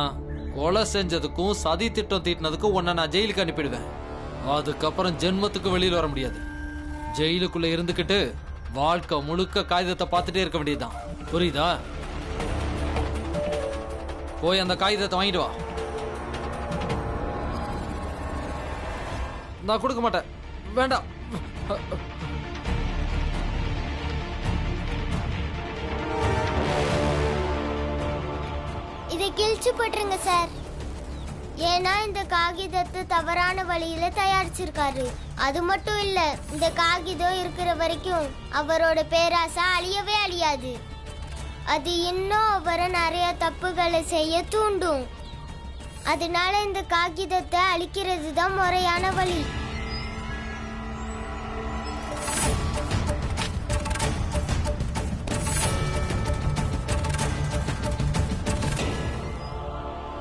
கொலை செஞ்சதுக்கும் சதி திட்டம் தீட்டினதுக்கும் உன்னை நான் ஜெயிலுக்கு அனுப்பிடுவேன். அதுக்கப்புறம் ஜென்மத்துக்கு வெளியில் வர முடியாது. ஜெயிலுக்குள்ள இருந்துகிட்டு வாழ்க்கை முழுக்க காகிதத்தை பார்த்துட்டே இருக்க வேண்டியதுதான். புரியுதா? போய் அந்த காகிதத்தை வாங்கிட்டு வா. நான் கொடுக்க மாட்டேன். வேண்டாம். இதை கிழிச்சு போட்டுருங்க சார். ஏன்னா இந்த காகிதத்தை தவறான வழியில தயாரிச்சிருக்காரு. அது மட்டும் இல்ல, இந்த காகிதம் இருக்கிற வரைக்கும் அவரோட பேராசை அழியவே அழியாது. அது இன்னும் அவரை நிறைய தப்புகளை செய்ய தூண்டும். அதனால இந்த காகிதத்தை அழிக்கிறது தான் முறையான வழி.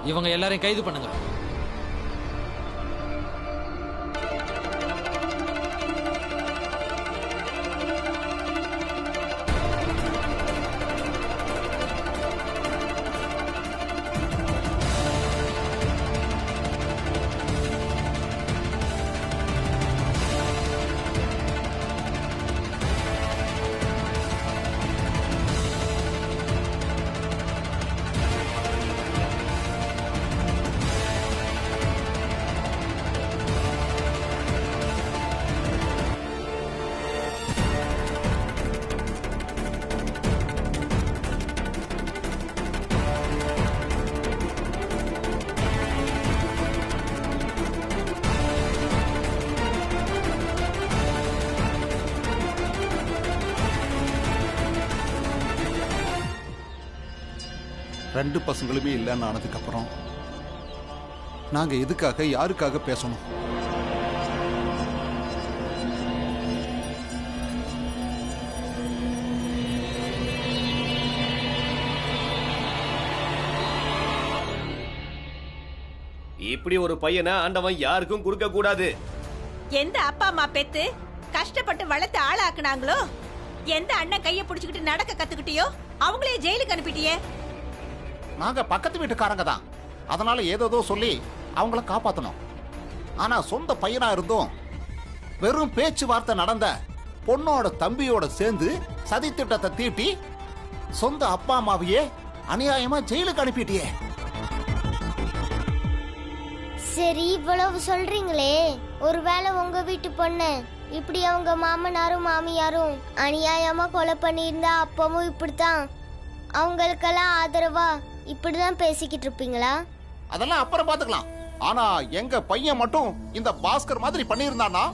இவங்க எல்லாரையும் கைது பண்ணுங்க. 2 பசங்களுமே இல்லைன்னு ஆனதுக்கு அப்புறம் நாங்க எதுக்காக யாருக்காக பேசணும்? இப்படி ஒரு பையனை ஆண்டவன் யாருக்கும் கொடுக்க கூடாது. எந்த அப்பா அம்மா பெத்து கஷ்டப்பட்டு வளர்த்து ஆளாக்குனாங்களோ, எந்த அண்ணன் கைய புடிச்சுக்கிட்டு நடக்க கத்துக்கிட்டியோ அவங்களே ஜெயிலுக்கு அனுப்பிட்டியே. நாங்க பக்கத்து வீட்டுக்காரங்க தான், அதனால ஏதோ சொல்லி அவங்கள காப்பாத்தணும். ஆனா சொந்த பையனா இருந்தும் வெறும் பேச்சுவார்த்தை நடந்த பொண்ணோட தம்பியோட சேர்ந்து சதி திட்டத்தை தீட்டி சொந்த அப்பா அம்மாவையே அநியாயமா ஜெயிலுக்கு அனுப்பிட்டியே. சரி, இவ்வளவு சொல்றீங்களே, ஒருவேளை உங்க வீட்டு பொண்ணு இப்படி அவங்க மாமனாரும் மாமியாரும் அநியாயமா கொலை பண்ணியிருந்தா அப்பவும் இப்படித்தான் அவங்களுக்கெல்லாம் ஆதரவா இப்படிதான் பேசிக்கிட்டு இருப்பீங்களா? அதெல்லாம் அப்புறம் பாத்துக்கலாம். ஆனா எங்க பையன் மட்டும் இந்த பாஸ்கர் மாதிரி பண்ணியிருந்தானா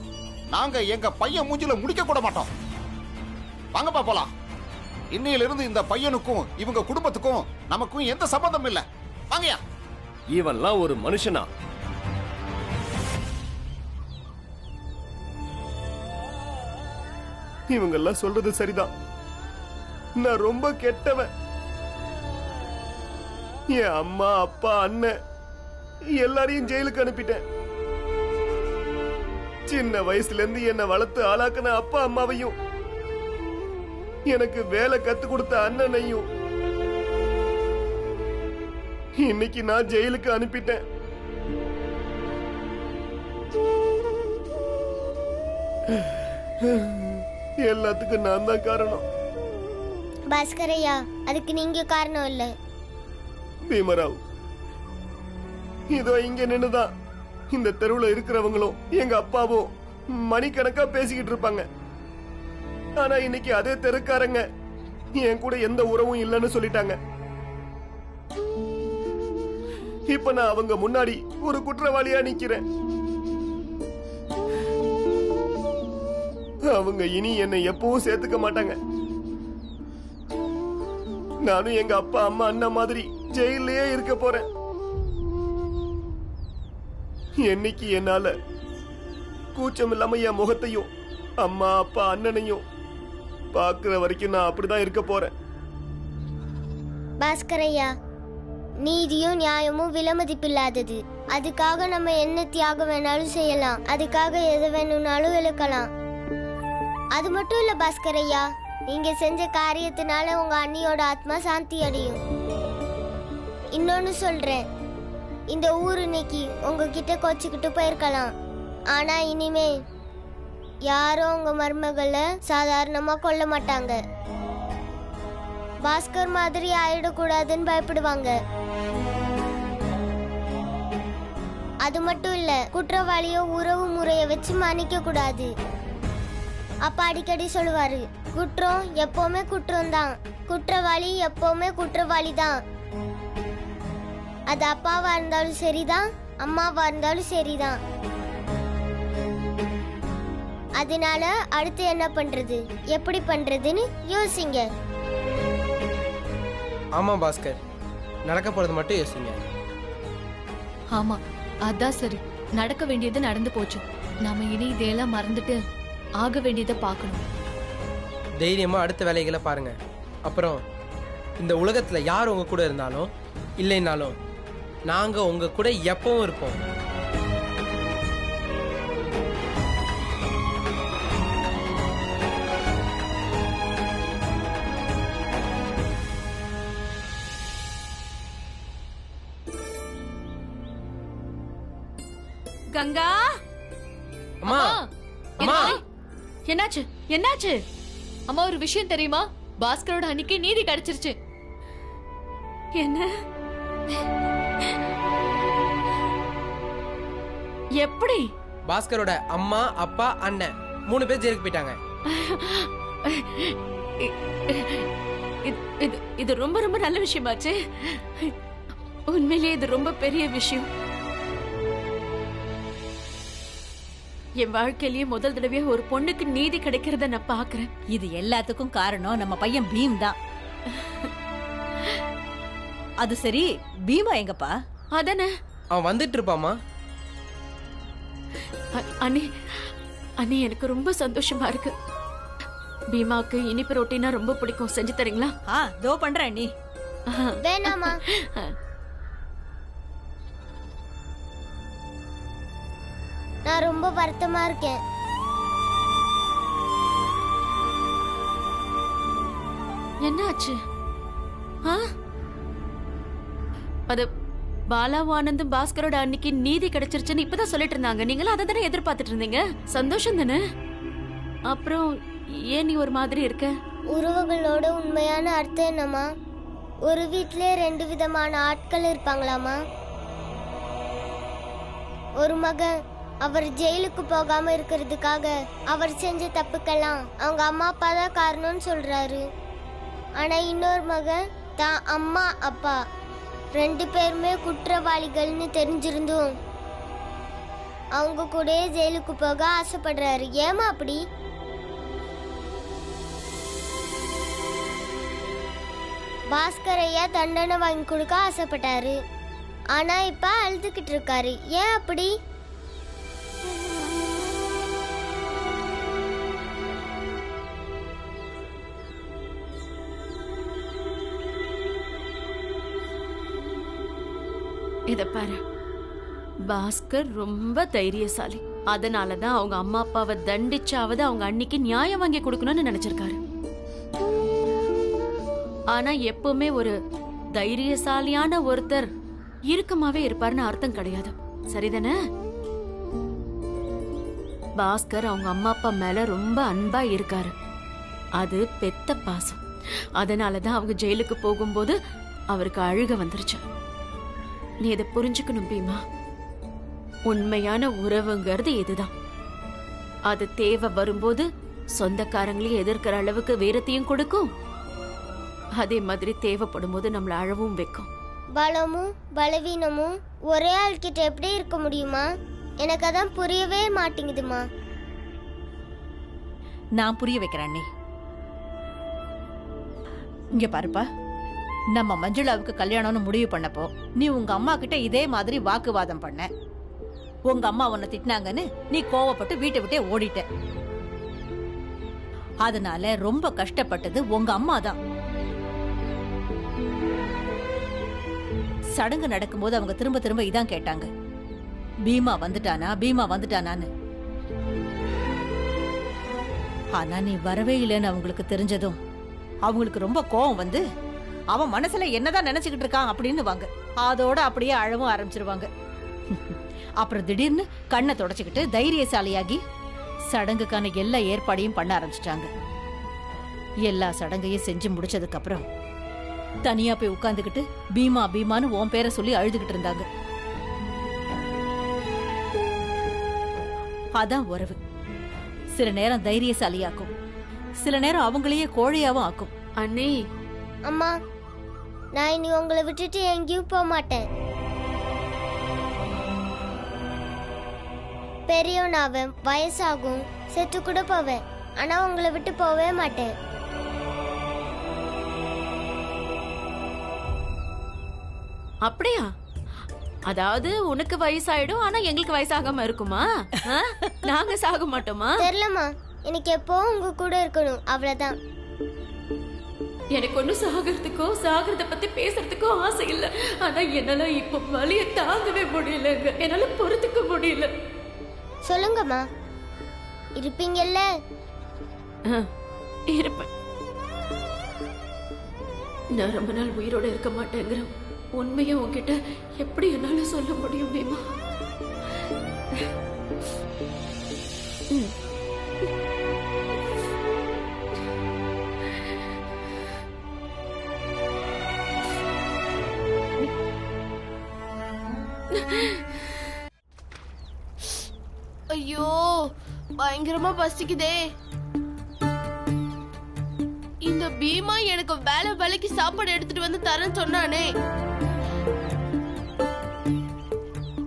நாங்க எங்க பையன் மூஞ்சில முடிக்க கூட மாட்டோம். வாங்கப்பா போலாம். இன்னையில இருந்து இந்த பையனுக்கும் இவங்க குடும்பத்துக்கும் நமக்கும் எந்த சம்பந்தம் இல்ல. வாங்கயா. இவன்லாம் ஒரு மனுஷனா? இவங்கெல்லாம் சொல்றது சரிதான். நான் ரொம்ப கெட்டவன். என் அம்மா அப்பா அண்ணன் எல்லாரையும் ஜெயிலுக்கு அனுப்பிட்டேன். சின்ன வயசுல இருந்து என்ன வளர்த்து ஆளாக்குன அப்பா அம்மாவையும் எனக்கு வேலை கத்து கொடுத்த அண்ணனையும் இன்னைக்கு நான் ஜெயிலுக்கு அனுப்பிட்டேன். எல்லாத்துக்கும் நான் தான் காரணம். பாஸ்கரையா, அதுக்கு நீங்க காரணம் இல்ல. பீமராவ், இதோ இங்க நின்னுதான் இந்த தெருவுல இருக்கிறவங்களும் எங்க அப்பாவும் மணிக்கணக்கா பேசிக்கிட்டு இருப்பாங்க. ஆனா இன்னைக்கு அதே தெருக்காரங்க என் கூட எந்த உறவும் இல்லைன்னு சொல்லிட்டாங்க. இப்ப நான் அவங்க முன்னாடி ஒரு குற்றவாளியா நிக்கிறேன். அவங்க இனி என்னை எப்பவும் சேர்த்துக்க மாட்டாங்க. நானும் எங்க அப்பா அம்மா அண்ணன் மாதிரி ஜெயிலே இருக்க போறேன். என்னைக்கு என்னால கூச்சம் இல்லாம என் முகத்தையும் அம்மா அப்பா அண்ணனையும் பாக்குற வரைக்கும் நான் அப்படிதான் இருக்க போறேன். பாஸ்கரையா, நீதியும் நியாயமும் விலைமதிப்பில்லாதது. அதுக்காக நம்ம என்ன தியாகம் வேணாலும் செய்யலாம், அதுக்காக எது வேணும்னாலும் இழுக்கலாம். அது மட்டும் இல்ல பாஸ்கரையா, நீங்க செஞ்ச காரியத்தினால உங்க அண்ணியோட ஆத்மா சாந்தி அடையும். இன்னொன்னு சொல்றேன், இந்த ஊர் இன்னைக்கு உங்ககிட்ட கோச்சிக்கிட்டு போயிருக்கலாம், ஆனா இனிமே யாரும் உங்க மருமகளை சாதாரணமா கொல்ல மாட்டாங்க. பாஸ்கர் மாதிரி ஆயிடக்கூடாதுன்னு பயப்படுவாங்க. அது மட்டும் இல்ல, குற்றவாளியோ உறவு முறைய வச்சு மன்னிக்க கூடாது. அப்பா அடிக்கடி சொல்லுவாரு, குற்றம் எப்பவுமே குற்றம் தான், குற்றவாளி எப்பவுமே குற்றவாளி தான். அது அப்பாவா இருந்தாலும் சரிதான், அம்மாவா இருந்தாலும் சரிதான். அதனால அடுத்து என்ன பண்றது, எப்படி பண்றதுன்னு யோசிங்க. ஆமா பாஸ்கர், நடக்க போறது மட்டும் யோசிங்க. ஆமா, அதான் சரி. நடக்க வேண்டியது நடந்து போச்சு. நாம இனி இதையெல்லாம் மறந்துட்டு ஆக வேண்டியதை பார்க்கணும். தைரியமா அடுத்த வேலைகளை பாருங்க. அப்புறம் இந்த உலகத்துல யார் உங்க கூட இருந்தாலும் இல்லைனாலும் நாங்க உங்க கூட எப்பவும் இருப்போம். கங்கா, அம்மா, அம்மா, என்னாச்சு என்னாச்சு? அம்மா, ஒரு விஷயம் தெரியுமா? பாஸ்கரோட அன்னைக்கு நீதி கிடைச்சிருச்சு. என்ன? எப்படி? பாஸ்கரோட அம்மா அப்பா அண்ணன் 3 பேர் ஜெயிலுக்கு போயிட்டாங்க. இது ரொம்ப ரொம்ப நல்ல விஷயமாச்சு. உண்மையிலேயே இது ரொம்ப பெரிய விஷயம். என் வாழ்க்கையிலேயே முதல் தடவையா ஒரு பொண்ணுக்கு நீதி கிடைக்கிறத நான் பாக்குறேன். இது எல்லாத்துக்கும் காரணம் நம்ம பையன் பீம் தான். அது சரி, பீமா எங்கப்பா? அதானே அவன் வந்துட்டு இருப்பாமா. அண்ணி அண்ணி, எனக்கு ரொம்ப சந்தோஷமா இருக்கு. பீமாவுக்கு இனிப்பு ரொட்டினா ரொம்ப பிடிக்கும், செஞ்சு தரீங்களா? தோ பண்றேன். நீ வேணாமா? நான் ரொம்ப வருத்தமா இருக்கேன். என்ன ஆச்சு? அது பாலாவும் ஆனந்தும் பாஸ்கரோட அன்னைக்கு நீதி கிடைச்சிருச்சுன்னு இப்பதான் சொல்லிட்டு இருந்தாங்க. நீங்களும் அதை தானே எதிர்பார்த்துட்டு இருந்தீங்க. சந்தோஷம் தானே? அப்புறம் ஏன் நீ ஒரு மாதிரி இருக்க? உறவுகளோட உண்மையான அர்த்தம் என்னம்மா? ஒரு வீட்டிலே 2 விதமான ஆட்கள் இருப்பாங்களாமா? ஒரு மகன் அவர் ஜெயிலுக்கு போகாம இருக்கிறதுக்காக அவர் செஞ்ச தப்புக்கெல்லாம் அவங்க அம்மா அப்பா தான் காரணம்னு சொல்றாரு. ஆனா இன்னொரு மகன் தான் அம்மா அப்பா 2 பேருமே குற்றவாளிகள்னு தெரிஞ்சிருந்தும் அவங்க கூட ஜெயிலுக்கு போக ஆசைப்படுறாரு. ஏமா அப்படி? பாஸ்கரையா தண்டனை வாங்கி கொடுக்க ஆசைப்பட்டாரு. ஆனா இப்ப அழுதுகிட்டு இருக்காரு. ஏன் அப்படி? இத பாரு, பாஸ்கர் ரொம்ப தைரியசாலி. அதனாலதான் அவங்க அம்மா அப்பாவை தண்டிச்சாவது அவங்க அன்னைக்கு நியாயம் வாங்கி கொடுக்கணும்னு நினைச்சிருக்காரு. ஆனா எப்பவுமே ஒரு தைரியசாலியான ஒருத்தர் இறுக்கமாவே இருப்பாருன்னு அர்த்தம் கிடையாது. சரிதானே? பாஸ்கர் அவங்க அம்மா அப்பா மேல ரொம்ப அன்பா இருக்காரு. அது பெத்த பாசம். அதனாலதான் அவங்க ஜெயிலுக்கு போகும்போது அவருக்கு அழுக வந்துருச்சு. நீ இதை புரிஞ்சுக்கணும் பீமா. உண்மையான உறவுங்கிறது இதுதான். அது தேவை வரும்போது சொந்தக்காரங்களையும் எதிர்க்கிற அளவுக்கு வீரத்தையும் கொடுக்கும். அதே மாதிரி தேவைப்படும் போது நம்மள அழவும் வைக்கும். பலமும் பலவீனமும் ஒரே ஆள்கிட்ட எப்படி இருக்க முடியுமா? எனக்கு அதான் புரியவே மாட்டேங்குதுமா. நான் புரிய வைக்கிறேன். நீ இங்க பாருப்பா, நம்ம மஞ்சுளாவுக்கு கல்யாணம்னு முடிவு பண்ணப்போ நீ உங்க அம்மா கிட்ட இதே மாதிரி வாக்குவாதம் பண்ண. உங்க அம்மா உன்னை திட்டினாங்கன்னு நீ கோவப்பட்டு வீட்டை விட்டே ஓடிட்ட. அதனால ரொம்ப கஷ்டப்பட்டது உங்க அம்மா தான். சடங்கு நடக்கும்போது அவங்க திரும்ப திரும்ப இதான் கேட்டாங்க, பீமா வந்துட்டானா பீமா வந்துட்டானான்னு. ஆனா நீ வரவே இல்லைன்னு அவங்களுக்கு தெரிஞ்சதும் அவங்களுக்கு ரொம்ப கோவம் வந்து அவன் மனசுல என்னதான் நினைச்சுக்கிட்டு இருக்கான் அப்படின்னு வாங்க. அதோட அப்படியே அழவும் ஆரம்பிச்சிருவாங்க. அப்புறம் திடீர்னு கண்ணை தொடச்சுக்கிட்டு தைரியசாலியாகி சடங்குக்கான எல்லா ஏற்பாடையும் பண்ண ஆரம்பிச்சிட்டாங்க. எல்லா சடங்கையும் செஞ்சு முடிச்சதுக்கு அப்புறம் தனியா போய் உட்கார்ந்துகிட்டு பீமா பீமான்னு உன் பேரை சொல்லி அழுதுகிட்டு இருந்தாங்க. அதான் உறவு. சில நேரம் தைரியசாலியாக்கும், சில நேரம் அவங்களையே கோழையாவும் ஆக்கும். அண்ணே, அம்மா, நான் இனி உங்களை விட்டுட்டு எங்கேயும் போக மாட்டேன். பெரியவனாவேன், வயசாகும், செத்து கூட போவேன். ஆனா உங்களை விட்டு போவே மாட்டேன். அப்படியா? அதாவது உனக்கு வயசாயிடும், ஆனா எங்களுக்கு வயசாகாம இருக்குமா? நாங்க சாக மாட்டோமா? தெரியலமா, எனக்கு எப்பவும் உங்க கூட இருக்கணும், அவ்வளவுதான். எனக்கு ஒன்னும் சாகிறதுக்கோ சாகிறத பத்தி பேசுறதுக்கோ ஆசை இல்ல. ஆனா என்னால இப்ப வலிய தாங்கவே முடியலங்க. என்னால பொறுத்துக்க முடியல. சொல்லுங்கம்மா, இருப்பீங்கல்ல? இருப்பேன். நான் ரொம்ப நாள் உயிரோட இருக்க மாட்டேங்கிற உண்மையை உன்கிட்ட எப்படி என்னால சொல்ல முடியும் பீமா? ஐயோ, பயங்கரமா பசிக்குதே. இந்த பீமா எனக்கு வேலைக்கு சாப்பாடு எடுத்துட்டு வந்து தரேன்னு சொன்னானே,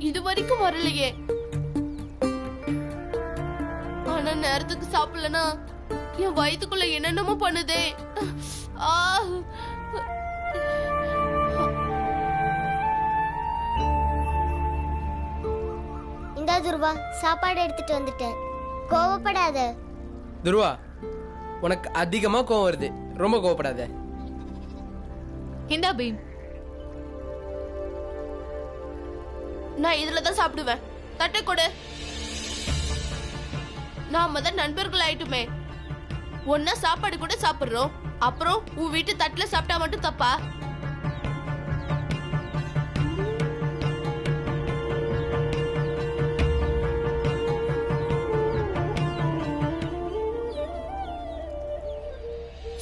இது வரைக்கும் வரலையே. ஆனா நேரத்துக்கு சாப்பிடலனா என் வயித்துக்குள்ள என்னென்னமோ பண்ணுதே. துருவா, சாப்பாடு எடுத்துட்டு வந்துட்டேன். கோவப்படாத. துருவா, உனக்கு அதிகமா கோவம் வருது, ரொம்ப கோவப்படாத. இந்தா பீம். நான் இதுல தான் சாப்பிடுவேன். தட்டை கொடு. நாம தான் நண்பர்கள் ஆயிட்டுமே. ஒன்னா சாப்பாடு கூட சாப்பிடுறோம். அப்புறம் உன் வீட்டு தட்டுல சாப்பிட்டா மட்டும் தப்பா?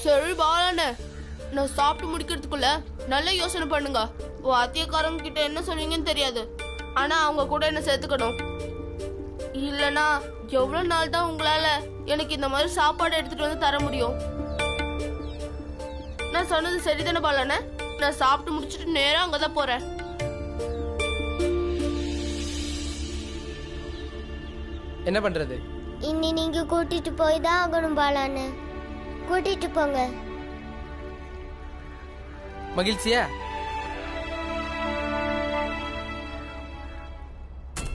சரி பாலானே, நான் சாப்பிட்டு முடிக்கிறதுக்குள்ள நல்ல யோசனை பண்ணுங்க. வாத்தியக்காரங்க கிட்ட என்ன சொன்னீங்கன்னு தெரியாது, ஆனா அவங்க கூட என்ன சேர்த்துக்கணும். இல்லனா எவ்வளவு நாள் தான் உங்களால எனக்கு இந்த மாதிரி சாப்பாடு எடுத்துட்டு வந்து தர முடியும்? நான் சொன்னது சரிதானே பாலானே? நான் சாப்பிட்டு முடிச்சிட்டு நேரா அங்கதான் போறேன். என்ன பண்றது? இன்னி நீங்க கூட்டிட்டு போய் தான் ஆகணும் பாலான்னு. கூட்டிட்டு போங்க. மகிழ்ச்சியா?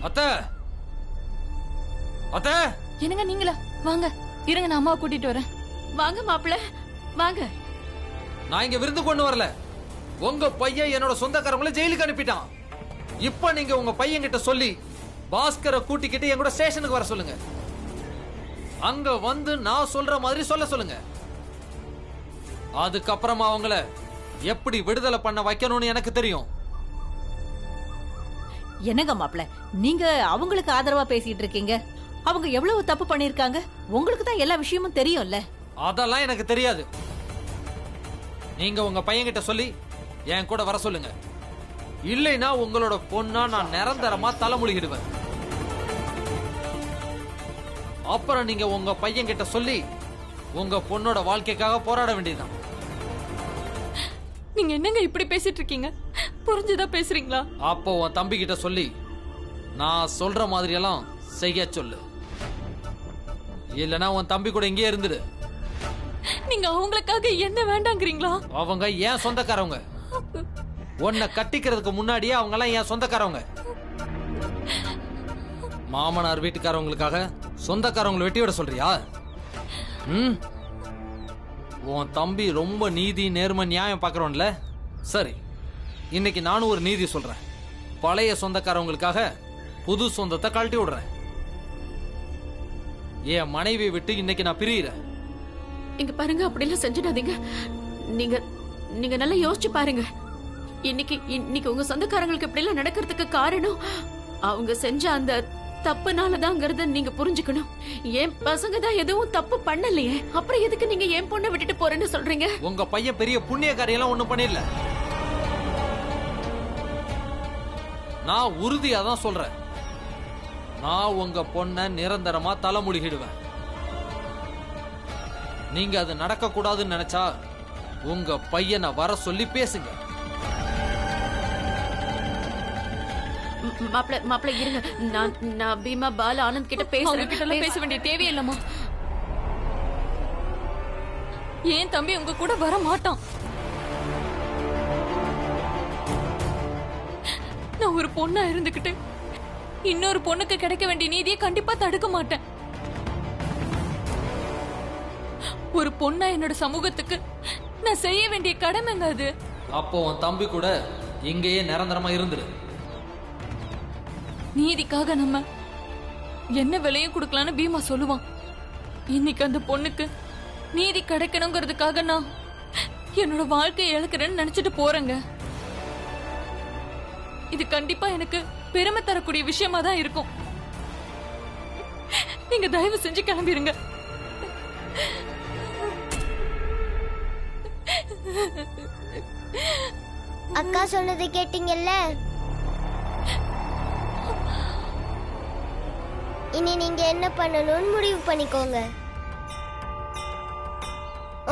அத்தை, அத்தை, என்னங்க நீங்களா? வாங்க இருங்க, நான் அம்மாவை கூட்டிட்டு வரேன். வாங்க மாப்பிள்ள, வாங்க. நான் இங்க விருந்து கொண்டு வரல. உங்க பையன் என்னோட சொந்தக்காரங்களை ஜெயிலுக்கு அனுப்பிட்டான். இப்ப நீங்க உங்க பையன் கிட்ட சொல்லி பாஸ்கரை கூட்டிக்கிட்டு என் கூட ஸ்டேஷனுக்கு வர சொல்லுங்க. அங்க வந்து நான் சொல்ற மாதிரி சொல்லுங்க. அதுக்கப்புறமா அவங்கள எப்படி விடுதலை பண்ண வைக்கணும்னு எனக்கு தெரியும். என்னங்க மாப்பிள்ள, நீங்க அவங்களுக்கு ஆதரவா பேசிட்டு இருக்கீங்க? அவங்க எவ்வளவு தப்பு பண்ணிருக்காங்க, உங்களுக்கு தான் எல்லா விஷயமும் தெரியும்ல. அதெல்லாம் எனக்கு தெரியாது. நீங்க உங்க பையன் கிட்ட சொல்லி என் கூட வர சொல்லுங்க. இல்லைன்னா உங்களோட பொண்ணா நான் நிரந்தரமா தலைமுழுகிடுவேன். அப்புறம் நீங்க உங்க பையன் கிட்ட சொல்லி உங்க பொண்ணோட வாழ்க்கைக்காக போராட வேண்டியதுதான். நீங்க என்னங்க இப்படி பேசிட்டு இருக்கீங்க? புரிஞ்சுதா பேசுறீங்களா? அப்போ உன் தம்பி கிட்ட சொல்லி நான் சொல்ற மாதிரி எல்லாம் செய்ய சொல்லு. இல்லனா உன் தம்பி கூட இங்கே இருந்துடு. நீங்க அவங்களுக்காக என்ன வேண்டாங்கிறீங்களா? அவங்க ஏன் சொந்தக்காரவங்க. உன்னை கட்டிக்கிறதுக்கு முன்னாடியே அவங்க எல்லாம் ஏன் சொந்தக்காரவங்க. மாமனார் வீட்டுக்காரவங்களுக்காக சொந்தக்காரவங்களை வெட்டி விட சொல்றியா? உன் தம்பி ரொம்ப நீதி நேர்மை நியாயம் பாக்குறோம்ல. சரி, இன்னைக்கு நானும் ஒரு நீதி சொல்றேன். பழைய சொந்தக்காரவங்களுக்காக புது சொந்தத்தை கழட்டி விடுறேன். என் மனைவியை விட்டு இன்னைக்கு நான் பிரியிறேன். இங்க பாருங்க, அப்படிலாம் செஞ்சிடாதீங்க. நீங்க நீங்க நல்லா யோசிச்சு பாருங்க. இன்னைக்கு உங்க சொந்தக்காரங்களுக்கு இப்படி எல்லாம் நடக்கிறதுக்கு காரணம் அவங்க செஞ்ச அந்த தப்புனாலதாங்கிறத நீங்க புரிஞ்சுக்கணும். என் பசங்க தான் எதுவும் தப்பு பண்ணலையே, அப்புறம் எதுக்கு நீங்க என் பொண்ணை விட்டுட்டு போறேன்னு சொல்றீங்க? உங்க பையன் பெரிய புண்ணிய காரியெல்லாம் ஒண்ணும் பண்ணிடல. நான் உறுதியா தான் சொல்றேன். நான் உங்க பொண்ணை நிரந்தரமா தலைமுழுகிடுவேன். நீங்க அது நடக்க கூடாதுன்னு நினைச்சா உங்க பையனை வர சொல்லி பேசுங்க. மாப்பிள்ள இருங்க, நான் பீமா பால ஆனந்த் கிட்ட பேசுறேன். பேச வேண்டிய தேவையில்லம்மா. ஏன் தம்பி உங்க கூட வர மாட்டான். நான் ஒரு பொண்ணா இருந்துகிட்டு இன்னொரு பொண்ணுக்கு கிடைக்க வேண்டிய நீதியை கண்டிப்பா தடுக்க மாட்டேன். ஒரு பொண்ணா என்னோட சமூகத்துக்கு நான் செய்ய வேண்டிய கடமைங்க அது. அப்போ உன் தம்பி கூட இங்கேயே நிரந்தரமா இருந்துரு. நீதிக்காக நம்ம என்ன விலையும் கொடுக்கலான்னு பீமா சொல்லுவான். இன்னைக்கு அந்த பொண்ணுக்கு நீதி கிடைக்கணுங்கிறதுக்காக நான் என்னோட வாழ்க்கையை இழக்கிறேன்னு நினைச்சிட்டு போறேங்க. இது கண்டிப்பா எனக்கு பெருமை தரக்கூடிய விஷயமா தான் இருக்கும். நீங்க தயவு செஞ்சு கிளம்பிருங்க. அக்கா சொன்னதை கேட்டீங்கல்ல? இனி நீங்க என்ன பண்ணணும்னு முடிவு பண்ணிக்கோங்க.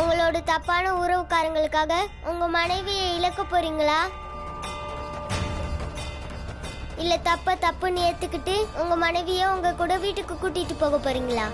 உங்களோட தப்பான உறவுக்காரங்களுக்காக உங்க மனைவியை இழக்க போறீங்களா, இல்ல தப்புன்னு ஏத்துக்கிட்டு உங்க மனைவியை உங்க கூட வீட்டுக்கு கூட்டிட்டு போக போறீங்களா?